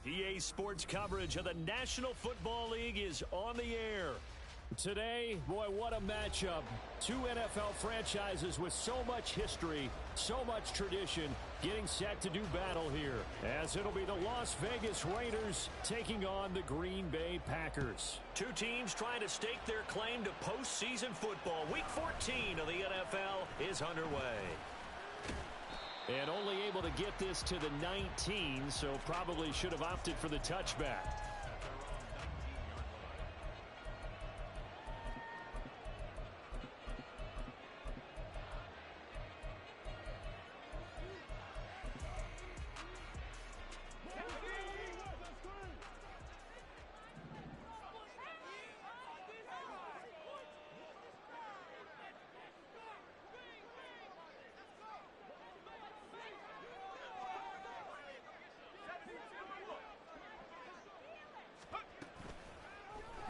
EA Sports coverage of the National Football League is on the air. Today, boy, what a matchup. Two NFL franchises with so much history, so much tradition, getting set to do battle here. As it'll be the Las Vegas Raiders taking on the Green Bay Packers. Two teams trying to stake their claim to postseason football. Week 14 of the NFL is underway. And only able to get this to the 19, so probably should have opted for the touchback.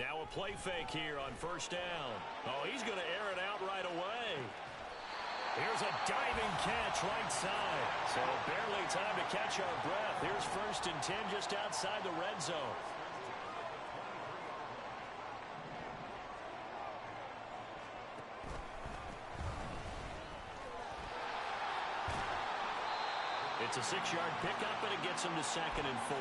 Now a play fake here on first down. Oh, he's going to air it out right away. Here's a diving catch right side. So barely time to catch our breath. Here's 1st and 10 just outside the red zone. It's a 6-yard pickup, and it gets him to 2nd and 4.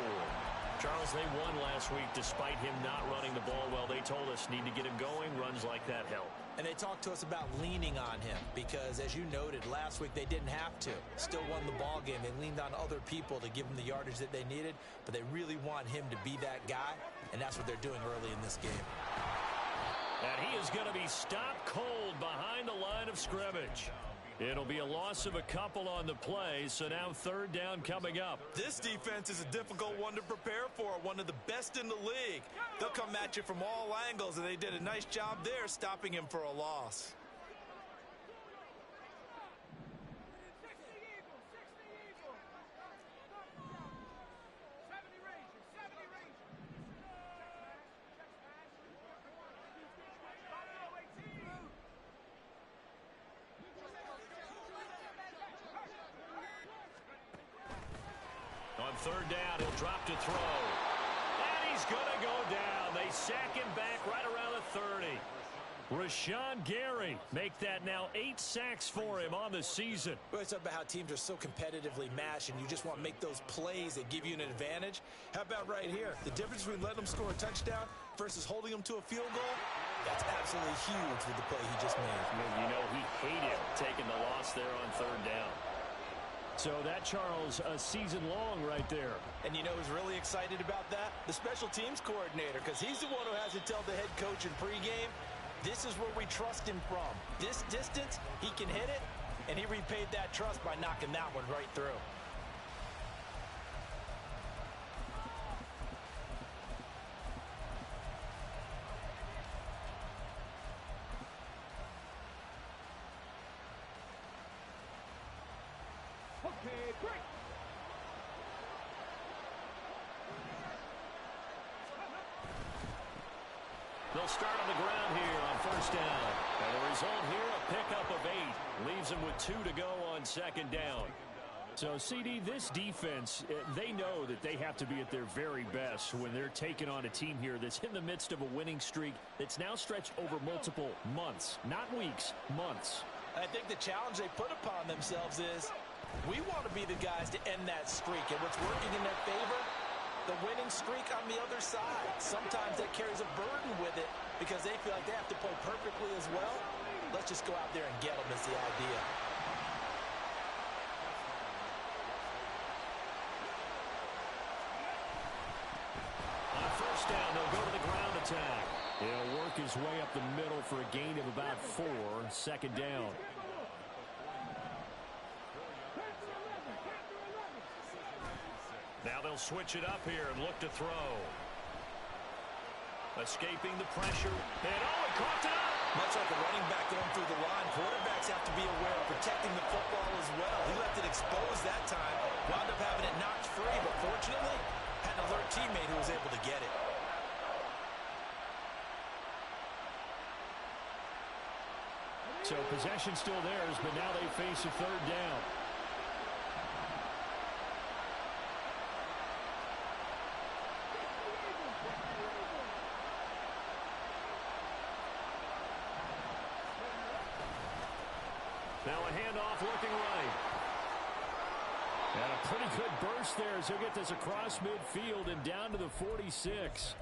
Charles, they won last week despite him not running the ball well. They told us need to get him going. Runs like that help. And they talked to us about leaning on him because, as you noted, last week they didn't have to. Still won the ball game. They leaned on other people to give them the yardage that they needed, but they really want him to be that guy, and that's what they're doing early in this game. And he is going to be stopped cold behind the line of scrimmage. It'll be a loss of a couple on the play, so now 3rd down coming up. This defense is a difficult one to prepare for, one of the best in the league. They'll come at you from all angles, and they did a nice job there stopping him for a loss. On 3rd down, he'll drop to throw. And he's going to go down. They sack him back right around the 30. Rashawn Gary make that now 8 sacks for him on the season. Well, it's about how teams are so competitively matched, and you just want to make those plays that give you an advantage. How about right here? The difference between letting them score a touchdown versus holding them to a field goal, that's absolutely huge with the play he just made. You know, he hated taking the loss there on 3rd down. So that, Charles, a season long right there. And you know who's really excited about that? The special teams coordinator, because he's the one who has to tell the head coach in pregame, this is where we trust him from. This distance, he can hit it, and he repaid that trust by knocking that one right through. Okay, break. They'll start on the ground here on 1st down. And the result here, a pickup of 8. Leaves them with 2 to go on 2nd down. So, CD, this defense, they know that they have to be at their very best when they're taking on a team here that's in the midst of a winning streak that's now stretched over multiple months. Not weeks, months. I think the challenge they put upon themselves is we want to be the guys to end that streak. And what's working in their favor? The winning streak on the other side. Sometimes that carries a burden with it because they feel like they have to play perfectly as well. Let's just go out there and get them is the idea. On 1st down, they'll go to the ground attack. He'll work his way up the middle for a gain of about 4. 2nd down. Now they'll switch it up here and look to throw. Escaping the pressure. And oh, he caught it up. Much like a running back going through the line, quarterbacks have to be aware of protecting the football as well. He left it exposed that time. Wound up having it knocked free, but fortunately, had an alert teammate who was able to get it. So possession still theirs, but now they face a 3rd down. Now a handoff looking right. And a pretty good burst there as he'll get this across midfield and down to the 46.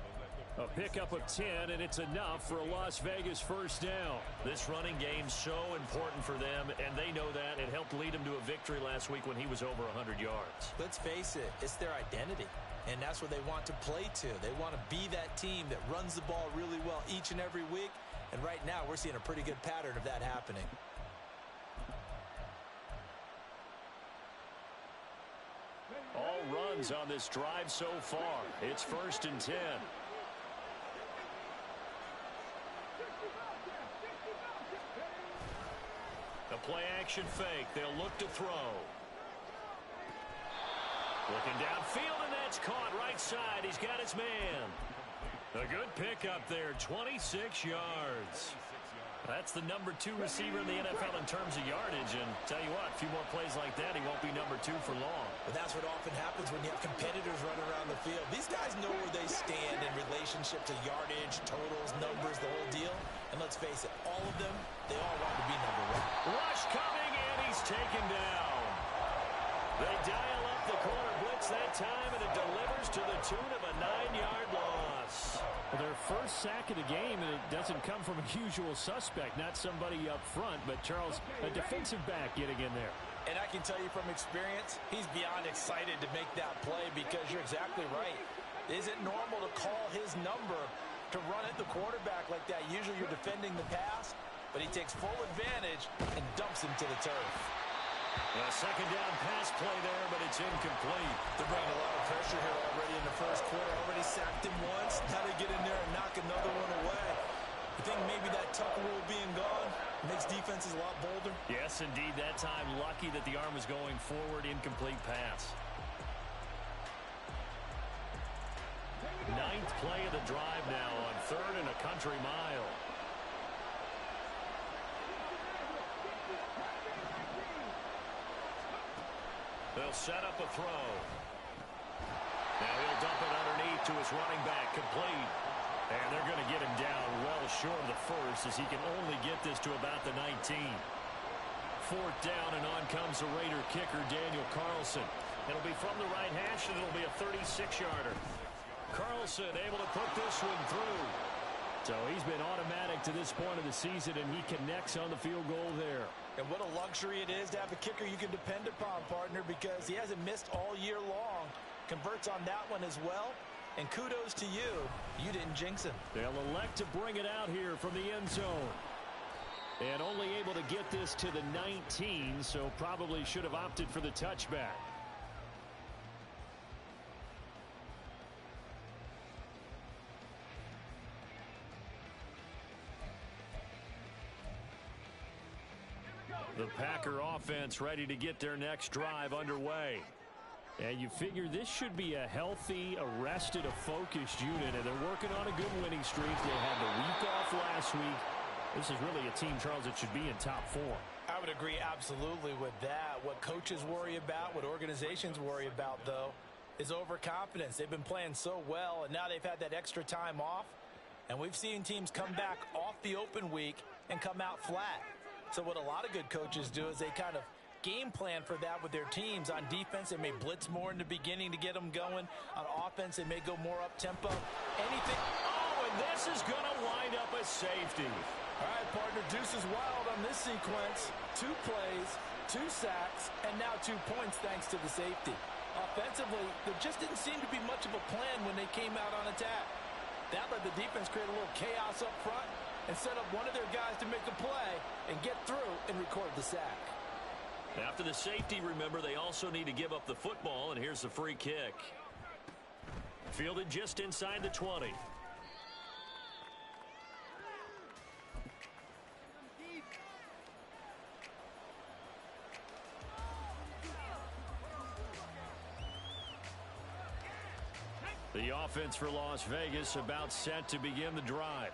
A pickup of 10, and it's enough for a Las Vegas first down. This running game's so important for them, and they know that. It helped lead them to a victory last week when he was over 100 yards. Let's face it, it's their identity, and that's where they want to play to. They want to be that team that runs the ball really well each and every week, and right now we're seeing a pretty good pattern of that happening. All runs on this drive so far. It's 1st and 10. A play-action fake. They'll look to throw. Looking downfield, and that's caught right side. He's got his man. A good pickup there, 26 yards. That's the number 2 receiver in the NFL in terms of yardage. And tell you what, a few more plays like that, he won't be number 2 for long. But that's what often happens when you have competitors running around the field. These guys know where they stand in relationship to yardage, totals, numbers, the whole deal. And let's face it, all of them, they all want to be number 1. Rush coming, and he's taken down. They dial up the corner blitz that time, and it delivers to the tune of a 9-yard loss. Their first sack of the game, and it doesn't come from a usual suspect, not somebody up front, but Charles, a defensive back getting in there. And I can tell you from experience, he's beyond excited to make that play because you're exactly right. Is it normal to call his number to run at the quarterback like that? Usually you're defending the pass, but he takes full advantage and dumps him to the turf. A second down pass play there, but it's incomplete. They're bringing a lot of pressure here already in the first quarter. Already sacked him once. Now they get in there and knock another one away. You think maybe that tuck rule being gone makes defenses a lot bolder? Yes, indeed. That time, lucky that the arm was going forward. Incomplete pass. 9th play of the drive now on 3rd and a country mile. They'll set up a throw. Now he'll dump it underneath to his running back, complete. And they're going to get him down well short of the first as he can only get this to about the 19. 4th down, and on comes the Raider kicker, Daniel Carlson. It'll be from the right hash, and it'll be a 36-yarder. Carlson able to put this one through. So he's been automatic to this point of the season, and he connects on the field goal there. And what a luxury it is to have a kicker you can depend upon, partner, because he hasn't missed all year long. Converts on that one as well. And kudos to you. You didn't jinx him. They'll elect to bring it out here from the end zone. And only able to get this to the 19, so probably should have opted for the touchback. The Packer offense ready to get their next drive underway. And you figure this should be a healthy, arrested, a focused unit, and they're working on a good winning streak. They had the week off last week. This is really a team, Charles, that should be in top 4. I would agree absolutely with that. What coaches worry about, what organizations worry about, though, is overconfidence. They've been playing so well, and now they've had that extra time off. And we've seen teams come back off the open week and come out flat. So what a lot of good coaches do is they kind of game plan for that with their teams. On defense, they may blitz more in the beginning to get them going. On offense, they may go more up-tempo. Anything. Oh, and this is going to wind up a safety. All right, partner, deuce is wild on this sequence. 2 plays, 2 sacks, and now 2 points thanks to the safety. Offensively, there just didn't seem to be much of a plan when they came out on attack. That let the defense create a little chaos up front and set up one of their guys to make a play and get through and record the sack. After the safety, remember, they also need to give up the football, and here's the free kick. Fielded just inside the 20. The offense for Las Vegas about set to begin the drive.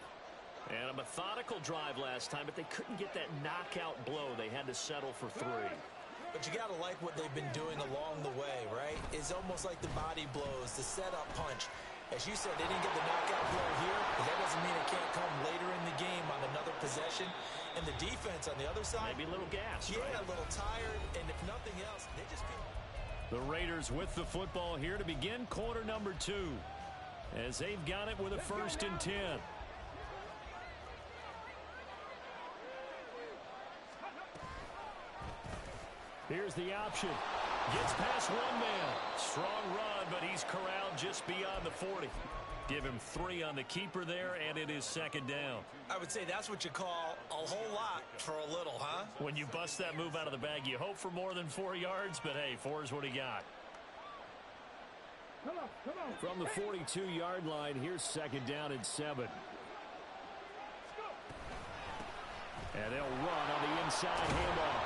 And a methodical drive last time, but they couldn't get that knockout blow. They had to settle for 3. But you got to like what they've been doing along the way, right? It's almost like the body blows, the setup punch. As you said, they didn't get the knockout blow here, but that doesn't mean it can't come later in the game on another of possession. And the defense on the other side, maybe a little gas, yeah, right? A little tired. And if nothing else, they just feel... The Raiders with the football here to begin quarter number 2, as they've got it with a 1st and 10. Here's the option. Gets past one man. Strong run, but he's corralled just beyond the 40. Give him 3 on the keeper there, and it is 2nd down. I would say that's what you call a whole lot for a little, huh? When you bust that move out of the bag, you hope for more than 4 yards, but hey, 4 is what he got. From the 42-yard line, here's 2nd down and 7. And they'll run on the inside handoff.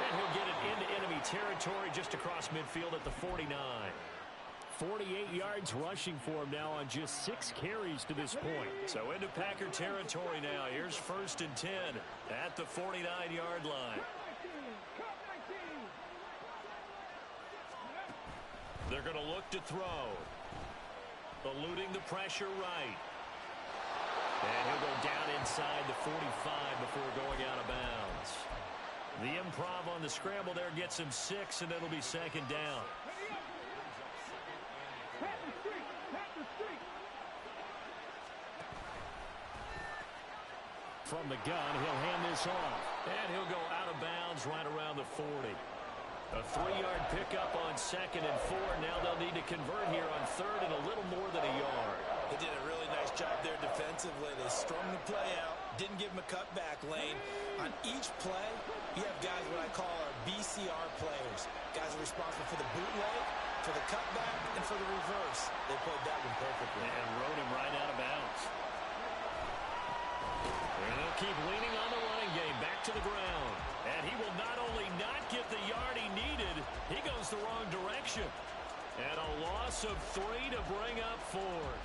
And he'll get it into enemy territory just across midfield at the 49. 48 yards rushing for him now on just 6 carries to this point. So into Packer territory now. Here's 1st and 10 at the 49-yard line. They're going to look to throw. Eluding the pressure right. And he'll go down inside the 45 before going out of bounds. The improv on the scramble there gets him 6, and it'll be 2nd down. From the gun, he'll hand this off. And he'll go out of bounds right around the 40. A 3-yard pickup on 2nd and 4. Now they'll need to convert here on 3rd and a little more than a yard. They did a really nice job there defensively. They strung the play out, didn't give him a cutback lane. On each play, you have guys what I call our BCR players. Guys are responsible for the bootleg, for the cutback, and for the reverse. They played that one perfectly. And rode him right out of bounds. And they'll keep leaning on the running game back to the ground. And he will not only not get the yard he needed, he goes the wrong direction. And a loss of 3 to bring up 4th.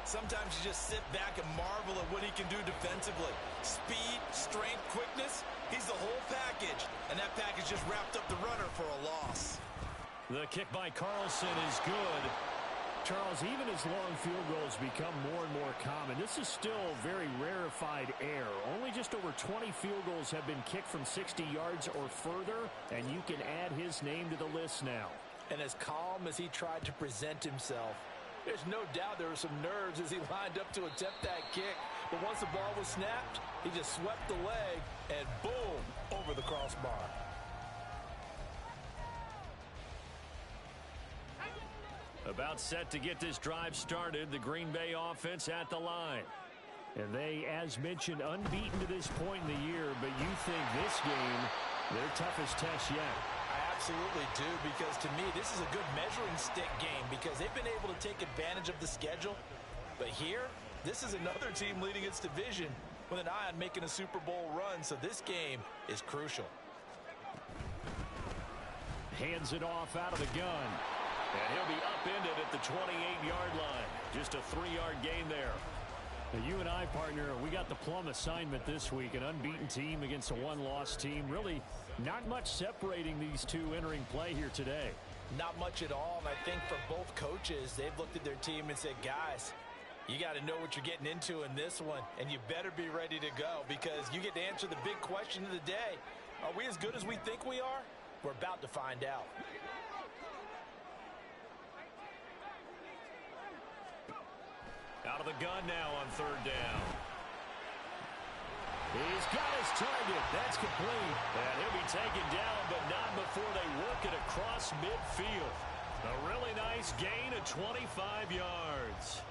Sometimes you just sit back and marvel at what he can do defensively. Speed, strength, quickness, he's the whole package. And that package just wrapped up the runner for a loss. The kick by Carlson is good. Charles, even as long field goals become more and more common, this is still very rarefied air. Only just over 20 field goals have been kicked from 60 yards or further, and you can add his name to the list now. And as calm as he tried to present himself, there's no doubt there were some nerves as he lined up to attempt that kick. But once the ball was snapped, he just swept the leg and boom, over the crossbar. About set to get this drive started, the Green Bay offense at the line. And they, as mentioned, unbeaten to this point in the year, but you think this game, their toughest test yet. I absolutely do, because to me, this is a good measuring stick game because they've been able to take advantage of the schedule. But here, this is another team leading its division with an eye on making a Super Bowl run, so this game is crucial. Hands it off out of the gun. And he'll be upended at the 28-yard line. Just a 3-yard gain there. Now, you and I, partner, we got the plum assignment this week. An unbeaten team against a one-loss team. Really not much separating these two entering play here today. Not much at all, and I think for both coaches, they've looked at their team and said, guys, you got to know what you're getting into in this one, and you better be ready to go because you get to answer the big question of the day. Are we as good as we think we are? We're about to find out. Out of the gun now on 3rd down. He's got his target. That's complete. And he'll be taken down, but not before they work it across midfield. A really nice gain of 25 yards.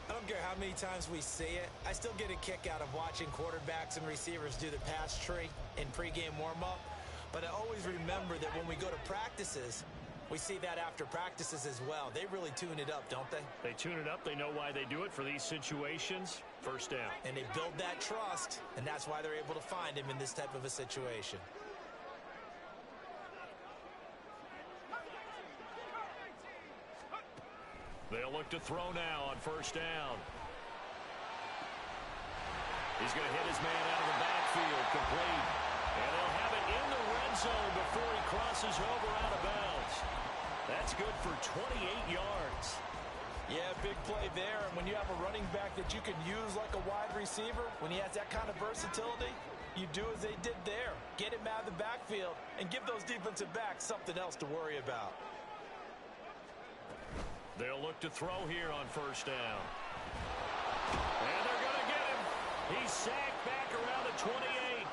I don't care how many times we see it. I still get a kick out of watching quarterbacks and receivers do the pass tree in pregame warm-up. But I always remember that when we go to practices, we see that after practices as well. They really tune it up, don't they? They tune it up. They know why they do it for these situations. 1st down. And they build that trust, and that's why they're able to find him in this type of a situation. They'll look to throw now on 1st down. He's going to hit his man out of the backfield, complete. And they'll have it in the red zone before he crosses over out of bounds. That's good for 28 yards. Yeah, big play there. And when you have a running back that you can use like a wide receiver, when he has that kind of versatility, you do as they did there. Get him out of the backfield and give those defensive backs something else to worry about. They'll look to throw here on first down. And they're going to get him. He's sacked back around the 28.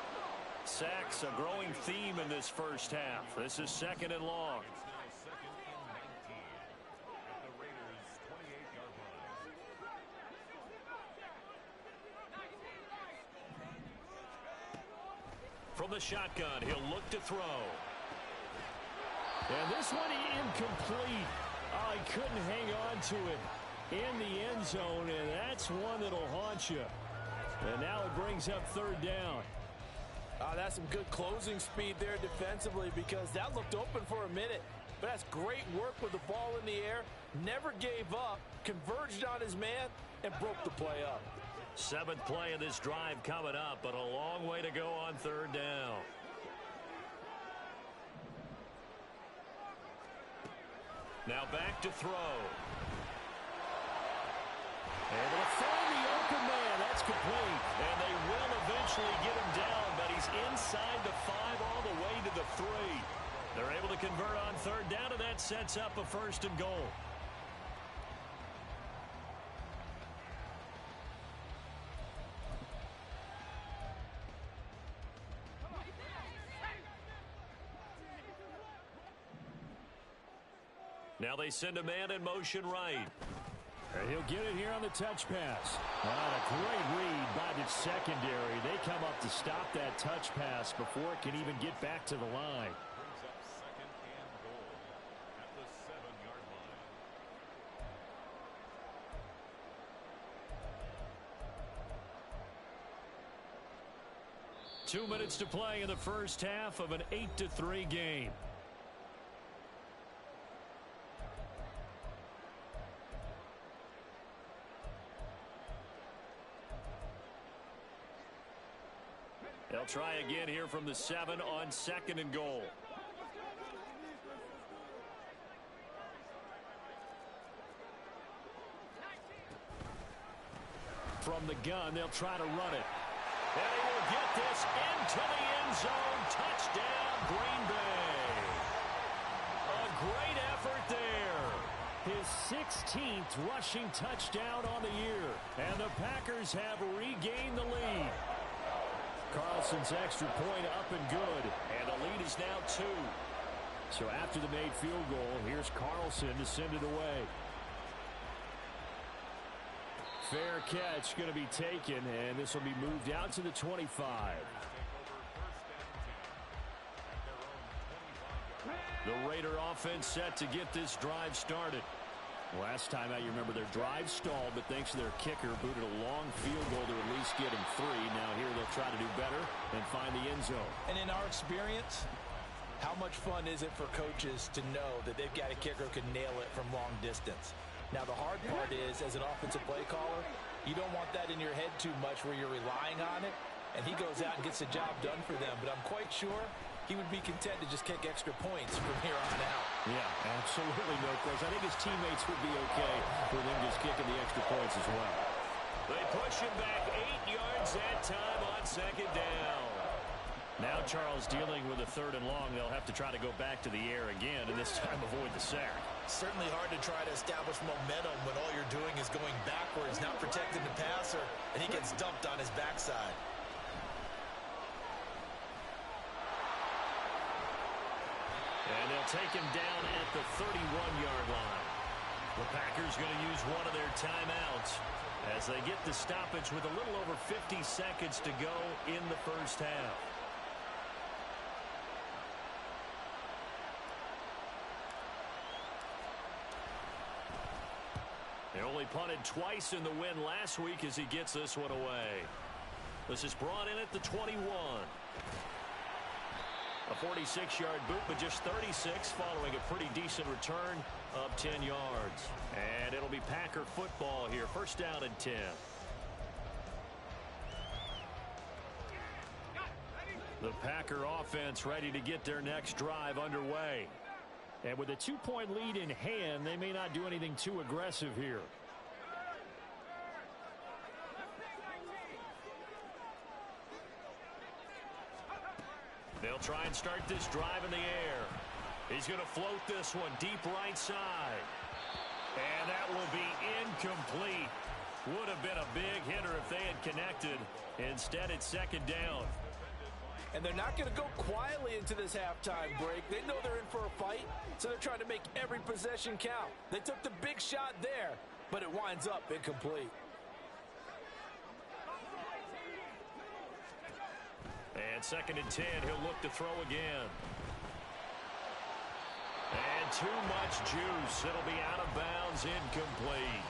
Sacks a growing theme in this first half. This is 2nd and long. From the shotgun, he'll look to throw. And this one incomplete. Oh, he couldn't hang on to it in the end zone, and that's one that'll haunt you. And now it brings up 3rd down. That's some good closing speed there defensively, because that looked open for a minute. But that's great work with the ball in the air. Never gave up, converged on his man, and broke the play up. 7th play of this drive coming up, but a long way to go on 3rd down. Now back to throw. Able to find the open man. That's complete. And they will eventually get him down, but he's inside the 5 all the way to the 3. They're able to convert on 3rd down, and that sets up a 1st and goal. Now they send a man in motion right. And he'll get it here on the touch pass. A great read by the secondary. They come up to stop that touch pass before it can even get back to the line. Brings up 2nd and goal at the 7-yard line. 2 minutes to play in the first half of an 8-3 game. They'll try again here from the 7 on 2nd and goal. From the gun, they'll try to run it. And he will get this into the end zone. Touchdown, Green Bay. A great effort there. His 16th rushing touchdown on the year. And the Packers have regained the lead. Carlson's extra point up and good. And the lead is now 2. So after the made field goal, here's Carlson to send it away. Fair catch going to be taken, and this will be moved out to the 25. The Raider offense set to get this drive started. Last time out, you remember their drive stalled, but thanks to their kicker, booted a long field goal to at least get him 3. Now here they'll try to do better and find the end zone. And in our experience, how much fun is it for coaches to know that they've got a kicker who can nail it from long distance? Now, the hard part is, as an offensive play caller, you don't want that in your head too much where you're relying on it, and he goes out and gets the job done for them. But I'm quite sure he would be content to just kick extra points from here on out. Yeah, absolutely no question. I think his teammates would be okay with him just kicking the extra points as well. They push him back 8 yards that time on 2nd down. Now Charles dealing with a 3rd and long. They'll have to try to go back to the air again, and this time avoid the sack. Certainly hard to try to establish momentum when all you're doing is going backwards, not protecting the passer, and he gets dumped on his backside. And they'll take him down at the 31-yard line. The Packers going to use one of their timeouts as they get the stoppage with a little over 50 seconds to go in the first half. They only punted twice in the win last week as he gets this one away. This is brought in at the 21. A 46-yard boot, but just 36 following a pretty decent return of 10 yards. And it'll be Packer football here. 1st down and 10. The Packer offense ready to get their next drive underway. And with a 2-point lead in hand, they may not do anything too aggressive here. They'll try and start this drive in the air. He's going to float this one deep right side. And that will be incomplete. Would have been a big hitter if they had connected. Instead, it's second down. And they're not going to go quietly into this halftime break. They know they're in for a fight, so they're trying to make every possession count. They took the big shot there, but it winds up incomplete. And second and 10, he'll look to throw again. And too much juice. It'll be out of bounds, incomplete.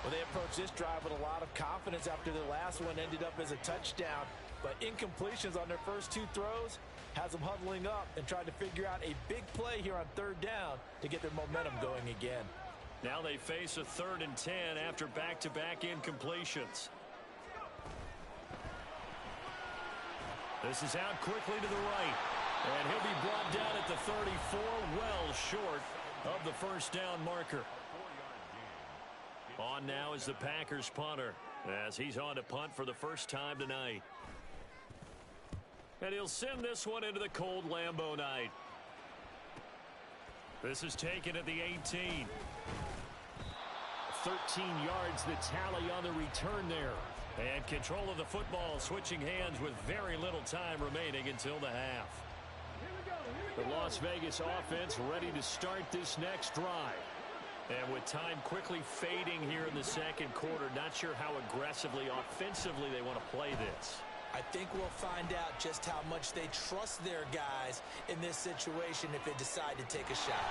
Well, they approached this drive with a lot of confidence after the last one ended up as a touchdown. But incompletions on their first two throws has them huddling up and trying to figure out a big play here on third down to get their momentum going again. Now they face a 3rd and 10 after back-to-back incompletions. This is out quickly to the right. And he'll be brought down at the 34, well short of the first down marker. On now is the Packers punter, as he's on to punt for the first time tonight. And he'll send this one into the cold Lambeau night. This is taken at the 18. 13 yards the tally on the return there. And control of the football switching hands with very little time remaining until the half. The Las Vegas offense ready to start this next drive. And with time quickly fading here in the second quarter, not sure how aggressively, offensively they want to play this. I think we'll find out just how much they trust their guys in this situation if they decide to take a shot.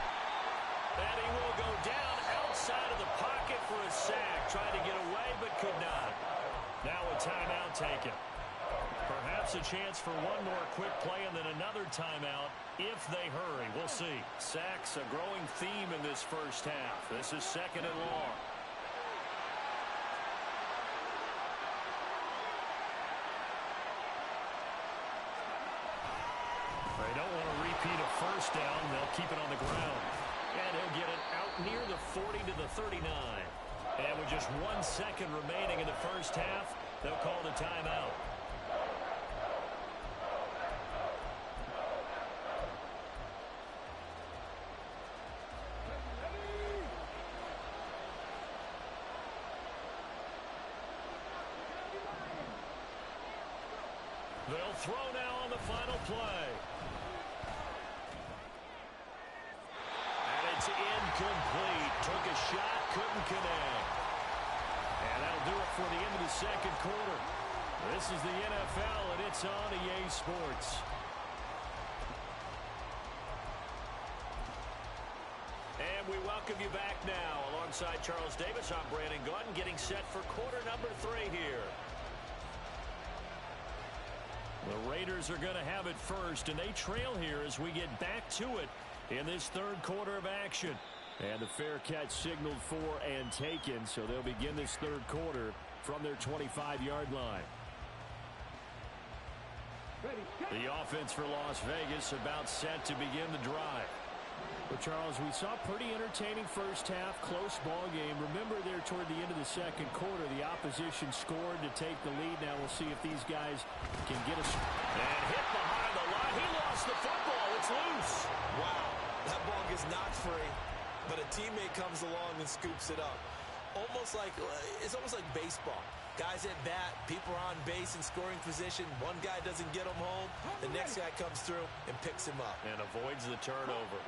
And he will go down outside of the pocket for a sack. Tried to get away, but could not. Now a timeout taken. Perhaps a chance for one more quick play and then another timeout if they hurry. We'll see. Sacks, a growing theme in this first half. This is second and long. They don't want to repeat a first down. They'll keep it on the ground. And he'll get it out near the 40 to the 39. And with just 1 second remaining in the first half, they'll call the timeout. They'll throw now on the final play. And it's incomplete. Took a shot, couldn't connect. And that'll do it for the end of the second quarter. This is the NFL, and it's on EA Sports. And we welcome you back now. Alongside Charles Davis, I'm Brandon Gaudin, getting set for quarter number 3 here. The Raiders are going to have it first, and they trail here as we get back to it in this third quarter of action. And the fair catch signaled for and taken, so they'll begin this third quarter from their 25-yard line. The offense for Las Vegas about set to begin the drive. Well, Charles, we saw a pretty entertaining first half, close ball game. Remember there toward the end of the second quarter, the opposition scored to take the lead. Now we'll see if these guys can get us. And hit behind the line. He lost the football. It's loose. Wow, that ball gets knocked free, but a teammate comes along and scoops it up. It's almost like baseball. Guys at bat, people are on base in scoring position. One guy doesn't get him home. The next guy comes through and picks him up. And avoids the turnover.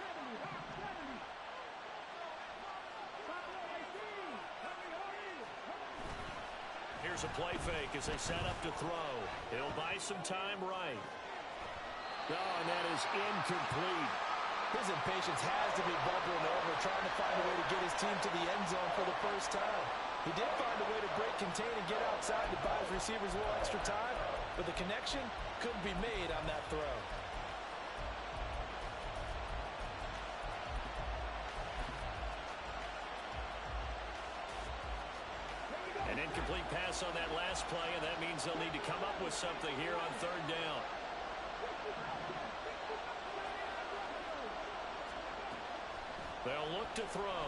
Here's a play fake as they set up to throw. He'll buy some time right. Oh, and that is incomplete. His impatience has to be bubbling over, trying to find a way to get his team to the end zone for the first time. He did find a way to break contain and get outside to buy his receivers a little extra time, but the connection couldn't be made on that throw. An incomplete pass on that last play, and that means they'll need to come up with something here on third down. They'll look to throw.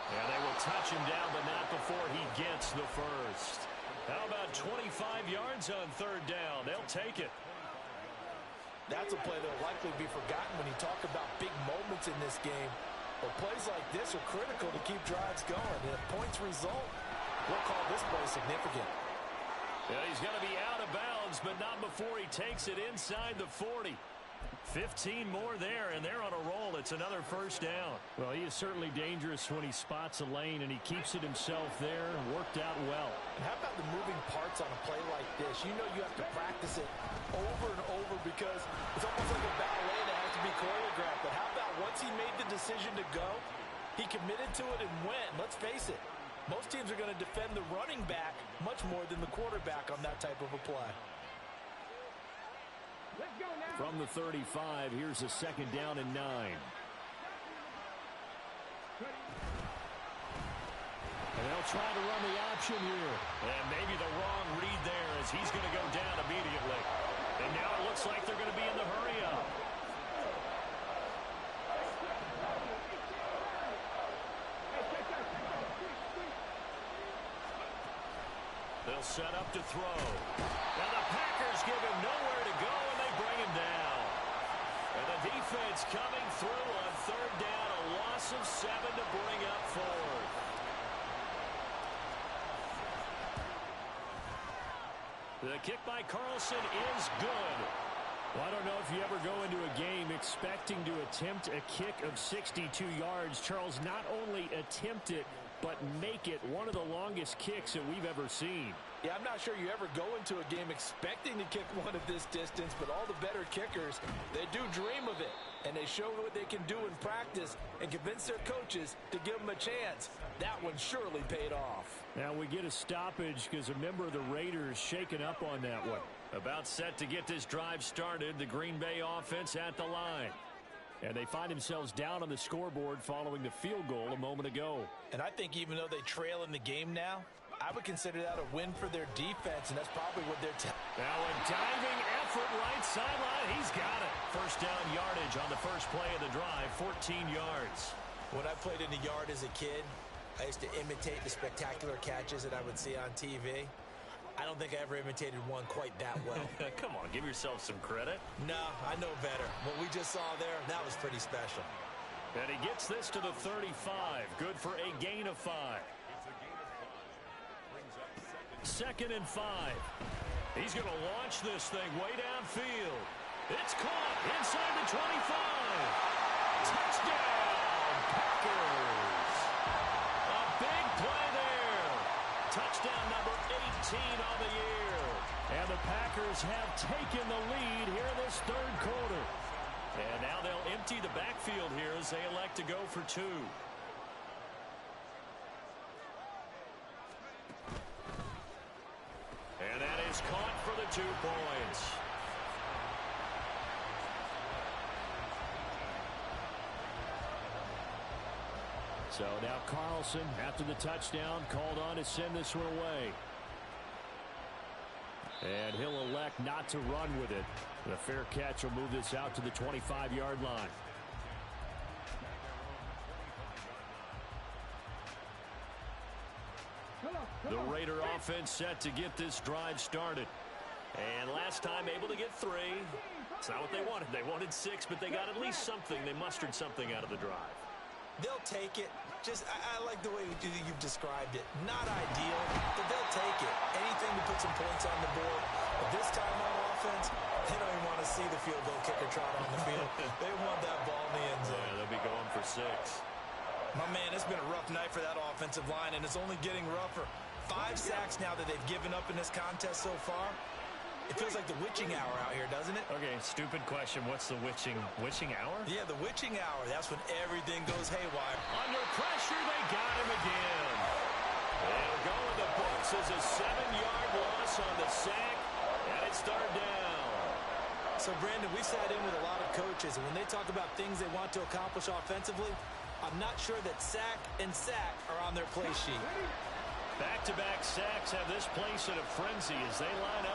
And they will touch him down, but not before he gets the first. How about 25 yards on third down? They'll take it. That's a play that will likely be forgotten when you talk about big moments in this game. But plays like this are critical to keep drives going. And if points result, we'll call this play significant. Yeah, he's going to be out of bounds, but not before he takes it inside the 40. 15 more there, and they're on a roll. It's another first down. Well, he is certainly dangerous when he spots a lane, and he keeps it himself there. Worked out well. And how about the moving parts on a play like this? You know you have to practice it over and over because it's almost like a ballet that has to be choreographed. But how about once he made the decision to go, he committed to it and went. Let's face it, most teams are going to defend the running back much more than the quarterback on that type of a play. From the 35, here's a second down and 9. And they'll try to run the option here. And maybe the wrong read there as he's going to go down immediately. And now it looks like they're going to be in the hurry up. They'll set up to throw. Now the Packers give him nowhere to go, and they bring him down. And the defense coming through on third down, a loss of 7 to bring up fourth. The kick by Carlson is good. Well, I don't know if you ever go into a game expecting to attempt a kick of 62 yards. Charles, not only attempt it, but make it one of the longest kicks that we've ever seen. Yeah, I'm not sure you ever go into a game expecting to kick one of this distance, but all the better kickers, they do dream of it. And they show what they can do in practice and convince their coaches to give them a chance. That one surely paid off. Now we get a stoppage because a member of the Raiders shaken up on that one. About set to get this drive started, the Green Bay offense at the line. And they find themselves down on the scoreboard following the field goal a moment ago. And I think even though they trail in the game now, I would consider that a win for their defense, and that's probably what they're now a diving effort right sideline. He's got it. First down yardage on the first play of the drive, 14 yards. When I played in the yard as a kid, I used to imitate the spectacular catches that I would see on TV. I don't think I ever imitated one quite that well. Come on, give yourself some credit. No, I know better. What we just saw there, that was pretty special. And he gets this to the 35. Good for a gain of 5. Second and 5. He's going to launch this thing way downfield. It's caught inside the 25. Touchdown, Packers. A big play there. Touchdown number 18 on the year. And the Packers have taken the lead here in this third quarter. And now they'll empty the backfield here as they elect to go for 2. And that is caught for the 2 points. So now Carlson, after the touchdown, called on to send this one away. And he'll elect not to run with it. The fair catch will move this out to the 25-yard line. The Raider offense set to get this drive started. And last time able to get 3. It's not what they wanted. They wanted 6, but they got at least something. They mustered something out of the drive. They'll take it. I like the way you've described it. Not ideal, but they'll take it. Anything to put some points on the board. But this time on offense, they don't even want to see the field goal kicker trot on the field. They want that ball in the end zone. Yeah, they'll be going for 6. My man, it's been a rough night for that offensive line, and it's only getting rougher. 5 sacks now that they've given up in this contest so far. It feels like the witching hour out here, doesn't it? Okay, stupid question. What's the witching hour? Yeah, the witching hour. That's when everything goes haywire. Under pressure, they got him again. They'll go in the books as a 7-yard loss on the sack, and it's third down. So, Brandon, we sat in with a lot of coaches, and when they talk about things they want to accomplish offensively, I'm not sure that sack and sack are on their play sheet. Back-to-back sacks have this place in a frenzy as they line up